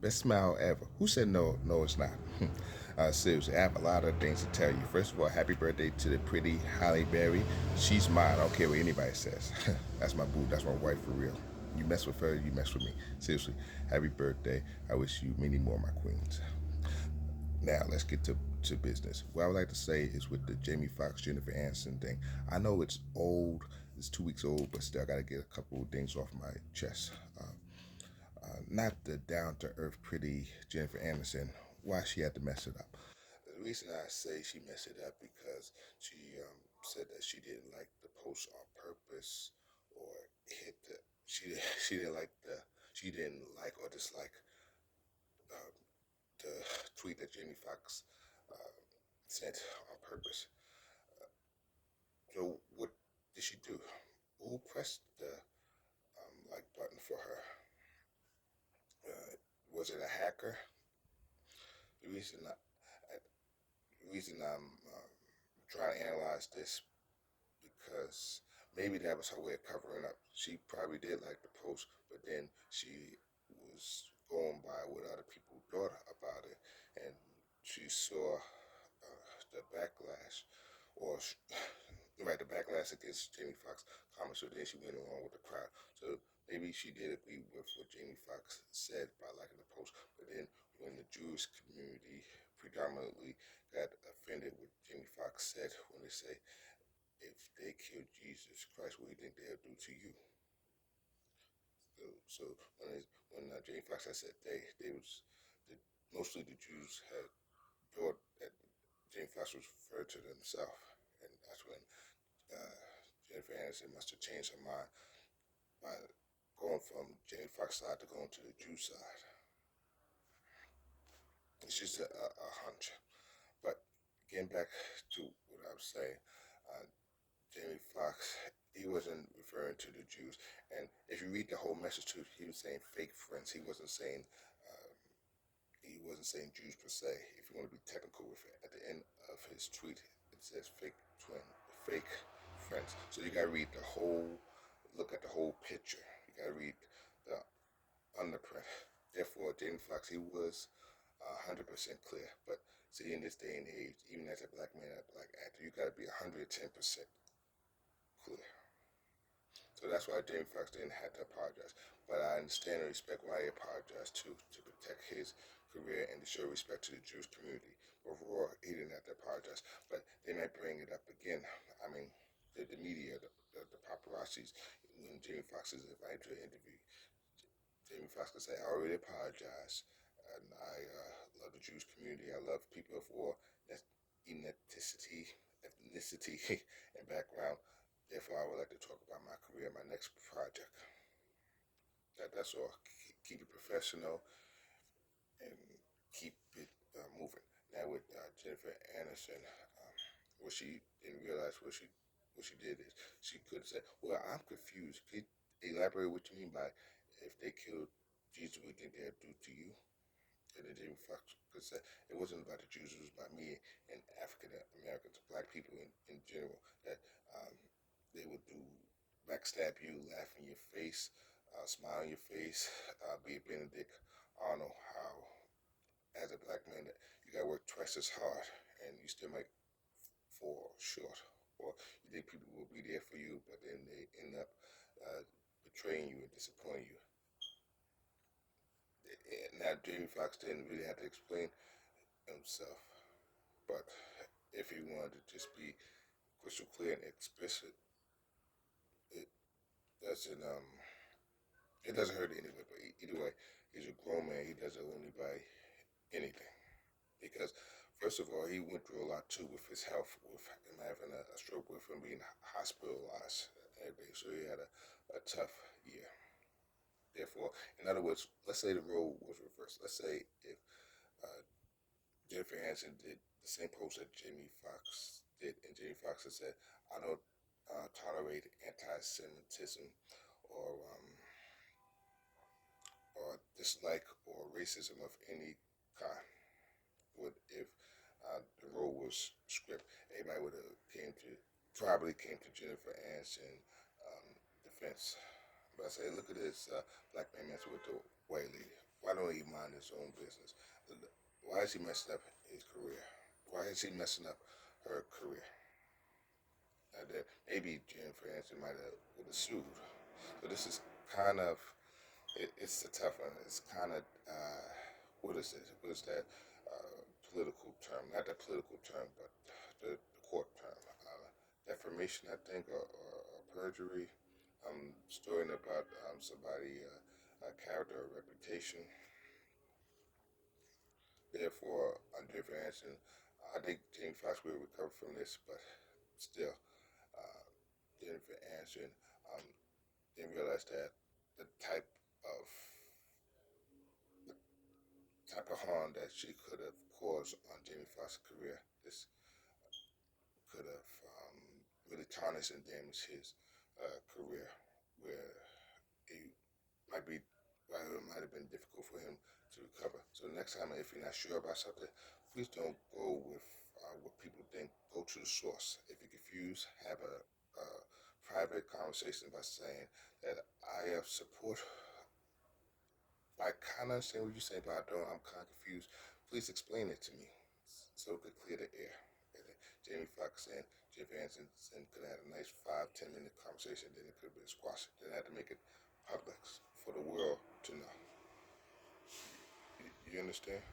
Best smile ever. Who said no? No, it's not. Seriously, I have a lot of things to tell you. First of all, happy birthday to the pretty Halle Berry. She's mine. I don't care what anybody says. That's my boo. That's my wife for real. You mess with her, you mess with me. Seriously, happy birthday. I wish you many more, my queens. Now let's get to business. What I would like to say is with the Jamie Foxx Jennifer Aniston thing. I know it's old. It's 2 weeks old, but still, I got to get a couple of things off my chest. Not the down to earth, pretty Jennifer Aniston. Why she had to mess it up? The reason I say she messed it up because she said that she didn't like the post on purpose or hit the she she didn't like the she didn't like or dislike uh, the tweet that Jamie Foxx uh, sent on purpose. So what did she do? Who pressed the like button for her? Was it a hacker? The reason I, the reason I'm trying to analyze this because maybe that was her way of covering up. She probably did like the post, but then she was going by what other people thought about it, and she saw the backlash, or right, the backlash against Jamie Foxx comments. So then she went along with the crowd. So maybe she did agree with what Jamie Foxx said by liking the post, but then when the Jewish community predominantly got offended with Jamie Foxx said when they say if they killed Jesus Christ, what do you think they'll do to you? So when Jamie Foxx said they was the, mostly the Jews had thought that Jamie Foxx was referred to themselves, and that's when uh, Jennifer Aniston must have changed her mind by going from Jamie Foxx's side to going to the Jew side. It's just a hunch. But getting back to what I was saying, uh, Jamie Foxx, he wasn't referring to the Jews. And if you read the whole message too, he was saying fake friends. Uh, he wasn't saying Jews per se. If you want to be technical with it, at the end of his tweet, it says fake friends. So you gotta read the whole, look at the whole picture. You gotta read the underprint. Therefore, Jamie Foxx, he was 100% clear. But see, in this day and age, even as a black man, a black actor, you gotta be 110% clear. So that's why Jamie Foxx didn't have to apologize. But I understand and respect why he apologized too, to protect his career and to show respect to the Jewish community. Overall, he didn't have to apologize. But they might bring it up again. I mean, the media, the paparazzis, when Jamie Foxx is invited to an interview, Jamie Foxx can say, I already apologized. And I love the Jewish community. I love people of all ethnicity, and background. Therefore, I would like to talk about my career, my next project. That's all. Keep it professional and keep it moving. Now with Jennifer Aniston, what she didn't realize what she did is she could have said, "Well, I'm confused. Could you elaborate what you mean by if they killed Jesus, what think they'll do to you?" And then Jamie Foxx could say, "It wasn't about the Jews. It was about me and African Americans, black people in general. That um, they would do backstab you, laugh in your face, smile in your face, be a Benedict Arnold. How as a black man that you gotta work twice as hard and you still might fall short, or you think people will be there for you, but then they end up betraying you and disappointing you." Now Jamie Foxx didn't really have to explain himself, but if he wanted to just be crystal clear and explicit, it doesn't it doesn't hurt anyway. But either way, he's a grown man. He doesn't owe anybody anything because first of all, he went through a lot too with his health, with him having a stroke, with him being hospitalized, and everything. So he had a tough year. Therefore, in other words, let's say the role was reversed. Let's say if uh, Jennifer Aniston did the same post that Jamie Foxx did, and Jamie Foxx had said, "I don't tolerate anti-Semitism or dislike or racism of any kind." Would if the role was script, everybody would have came to Jennifer Aniston defense. But I say, look at this black man messing with the white lady. Why don't he mind his own business? Why is he messing up his career? Why is he messing up her career? That maybe Jennifer Aniston might have would have sued. So this is kind of it's a tough one. It's kind of what is it? What is that political term? Not the political term, but the court term. Defamation, I think, or perjury. Storing about somebody, character or reputation. Therefore, Jennifer Aniston, I think Jamie Foxx will recover from this, but still, uh, Jennifer Aniston um, didn't realize that the of type of harm that she could have caused on Jamie Foxx's career. This could have really tarnished and damaged his career, where he might be, well, it might have been difficult for him to recover. So next time, if you're not sure about something, please don't go with what people think. Go to the source. If you're confused, have a private conversation by saying that I support. I kind of understand what you're saying, but I don't. I'm kind of confused. Please explain it to me so it could clear the air. And then Jamie Foxx and Jeff Hansen could have had a nice 5-10 minute conversation. Then it could have been squashed. Then I had to make it public for the world to know. You understand?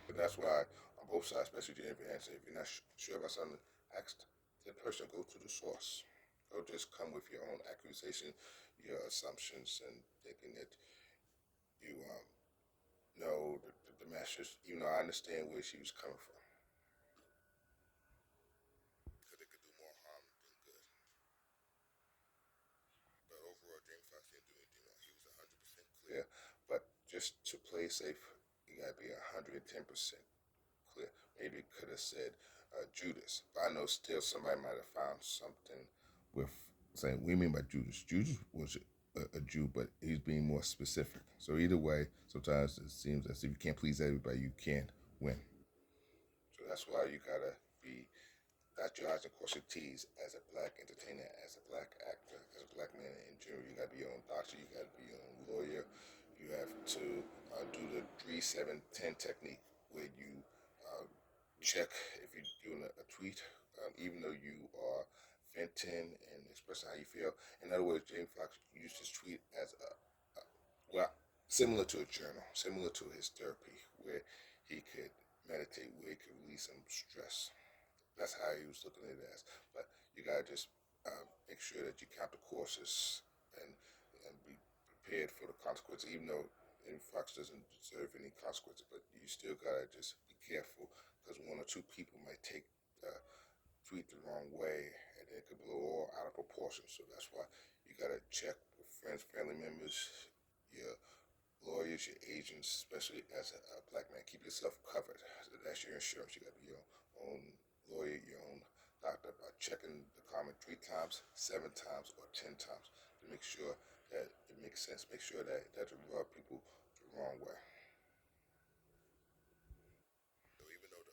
But that's why on both sides, especially Jennifer Hansen, if you're not sure about something, ask the person, go to the source. Don't just come with your own accusation, your assumptions, and thinking that you know the masters. You know, I understand where she was coming from. Because it could do more harm than good. But overall, Jamie Foxx didn't do anything wrong. He was 100% clear. But just to play safe, you gotta be 110% clear. Maybe could have said Judas. But I know still somebody might have found something with saying, we mean by Judas. Judas was a Jew, but he's being more specific. So either way, sometimes it seems as if you can't please everybody, you can't win. So that's why you gotta be dot your I's and cross your T's as a black entertainer, as a black actor, as a black man in general. You gotta be your own doctor, you gotta be your own lawyer. You have to do the 3-7-10 technique where you check if you're doing a tweet, even though you are venting and expressing how you feel. In other words, James Fox used his tweet as a well, similar to a journal, similar to his therapy, where he could meditate, where he could release some stress. That's how he was looking at it as. But you gotta just make sure that you count the courses and be prepared for the consequences, even though Fox doesn't deserve any consequences. But you still gotta just be careful because one or two people might take the tweet the wrong way, and it could blow all out of proportion. So that's why you gotta check with friends, family members, your lawyers, your agents, especially as a black man. Keep yourself covered. So that's your insurance. You got to be your own lawyer, your own doctor by checking the comment 3 times, 7 times, or 10 times to make sure that it makes sense. Make sure that it doesn't rub people the wrong way. So even though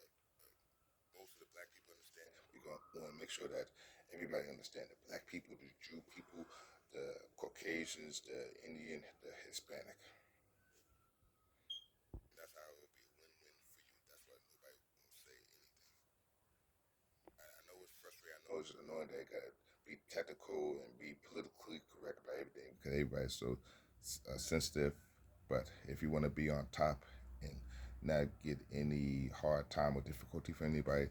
most of the black people understand, we're going to want to make sure that everybody understands the black people, the Jew people, the Caucasians, the Indian, the Hispanic. That's how it will be a win-win for you. That's why nobody won't say anything. I know it's frustrating. I know it's annoying that I gotta be technical and be politically correct about everything because everybody's so sensitive. But if you want to be on top and not get any hard time or difficulty for anybody,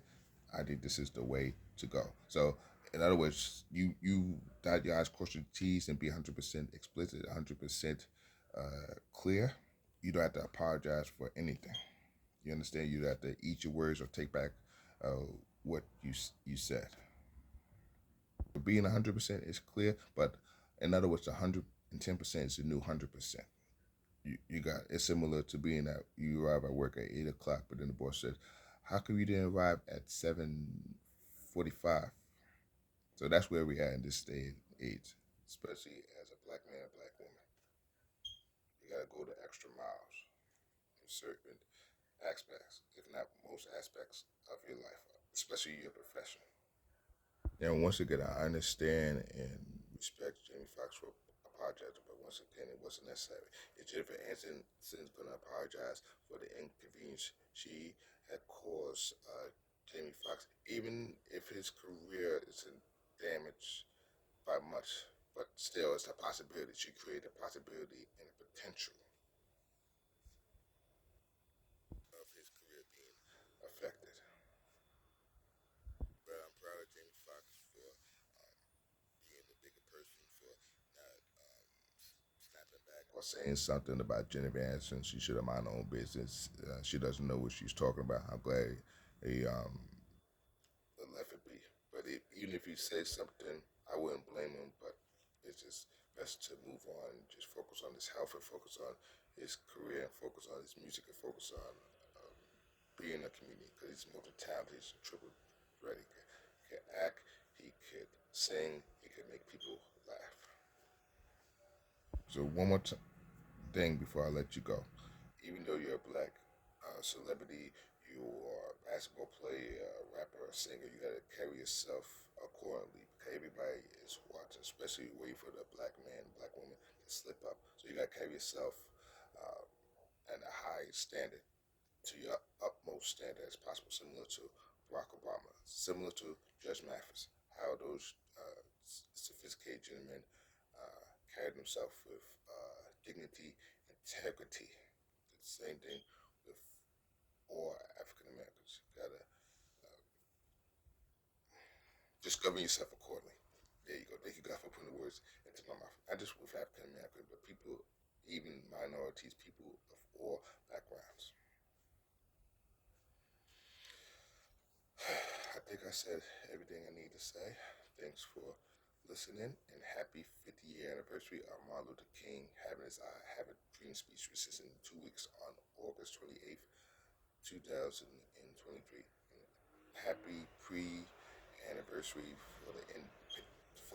I think this is the way to go. So, in other words, you dot your I's, cross your T's, and be 100% explicit, 100% clear. You don't have to apologize for anything. You understand? You don't have to eat your words or take back what you said. Being 100% is clear, but in other words, 110% is the new 100%. You got it's similar to being that you arrive at work at 8 o'clock, but then the boss says, "How come you didn't arrive at 7:45?" So that's where we are in this day and age, especially as a black man, a black woman. You gotta go the extra miles in certain aspects, if not most aspects of your life, especially your profession. And once again, I understand and respect Jamie Foxx for apologizing, but once again, it wasn't necessary. If Jennifer Aniston is going to apologize for the inconvenience she had caused Jamie Foxx, even if his career isn't damaged by much, but still, it's a possibility. She created a possibility and a potential of his career being affected. But I'm proud of Jamie Foxx for being the bigger person, for not snapping back or saying something about Jennifer Aniston. She should have mind her own business. She doesn't know what she's talking about. I'm glad he left it be. But even if he says something, I wouldn't blame him. But it's just best to move on and just focus on his health and focus on his career and focus on his music and focus on being a comedian because he's multi-talented. He's a triple threat. He can act, he could sing, he could make people laugh. So one more thing before I let you go. Even though you're a black celebrity, you are a basketball player, a rapper, a singer, you gotta carry yourself accordingly because everybody is watching, especially waiting for the black man, black woman to slip up. So you gotta carry yourself uh, at a high standard, to your utmost standard as possible, similar to Barack Obama, similar to Judge Mathis, how those sophisticated gentlemen carried themselves with dignity, integrity. The same thing with all African Americans. You gotta just govern yourself accordingly. There you go. Thank you, God, for putting the words into my mouth. Not just with African Americans, but people, even minorities, people of all backgrounds. I think I said everything I need to say. Thanks for listening, and happy 50th year anniversary of Martin Luther King having his I Have a Dream speech, which is in 2 weeks on August 28th, 2023. Happy pre-anniversary for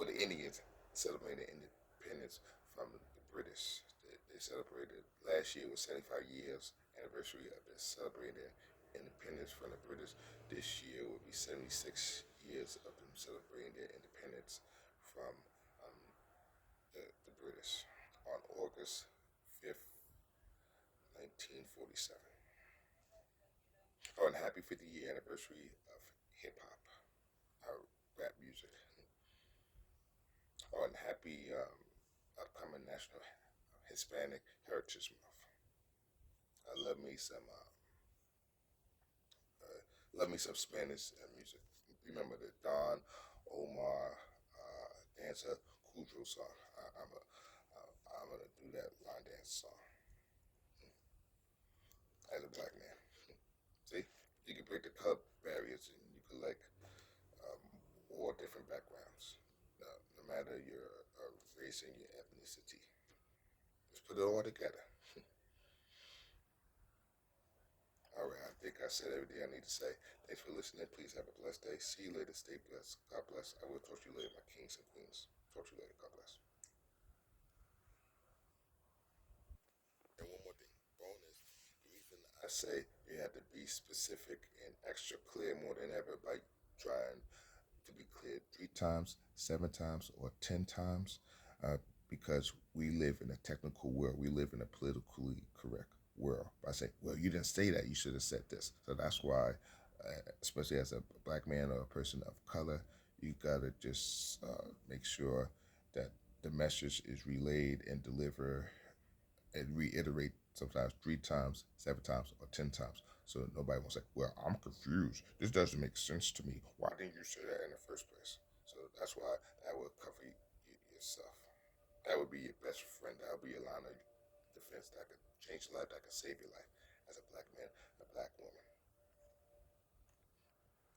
the Indians celebrating independence from the British. They celebrated last year was 75 years anniversary of this celebrating independence from the British. This year will be 76 years of them celebrating their independence from um, the British on August 5th, 1947. Oh, and happy 50th year anniversary of hip hop, rap music. Oh, and happy upcoming National Hispanic Heritage Month. I love me some Spanish music. Remember the Don Omar dancer Cujo song. I'm gonna do that line dance song as a black man. See, you can break the color barriers and you can like um, all different backgrounds, no matter your race and your ethnicity. Just put it all together. All right, I think I said everything I need to say. Thanks for listening. Please have a blessed day. See you later. Stay blessed. God bless. I will talk to you later, my kings and queens. Talk to you later. God bless. And one more thing, bonus. The reason I say you have to be specific and extra clear more than ever by trying to be clear 3 times, 7 times, or 10 times, uh, because we live in a technical world. We live in a politically correct world. By saying, "Well, you didn't say that. You should have said this." So that's why, especially as a black man or a person of color, you gotta just make sure that the message is relayed and delivered and reiterate sometimes 3 times, 7 times, or 10 times. So nobody wants to say, "Well, I'm confused. This doesn't make sense to me. Why didn't you say that in the first place?" So that's why that would cover yourself. That would be your best friend. That would be a line of defense that could change your life, that could save your life as a black man, a black woman.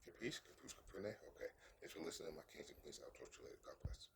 Capiche? Capiche? Caprine? Okay. Thanks for listening, my kings and queens. I'll talk to you later. God bless.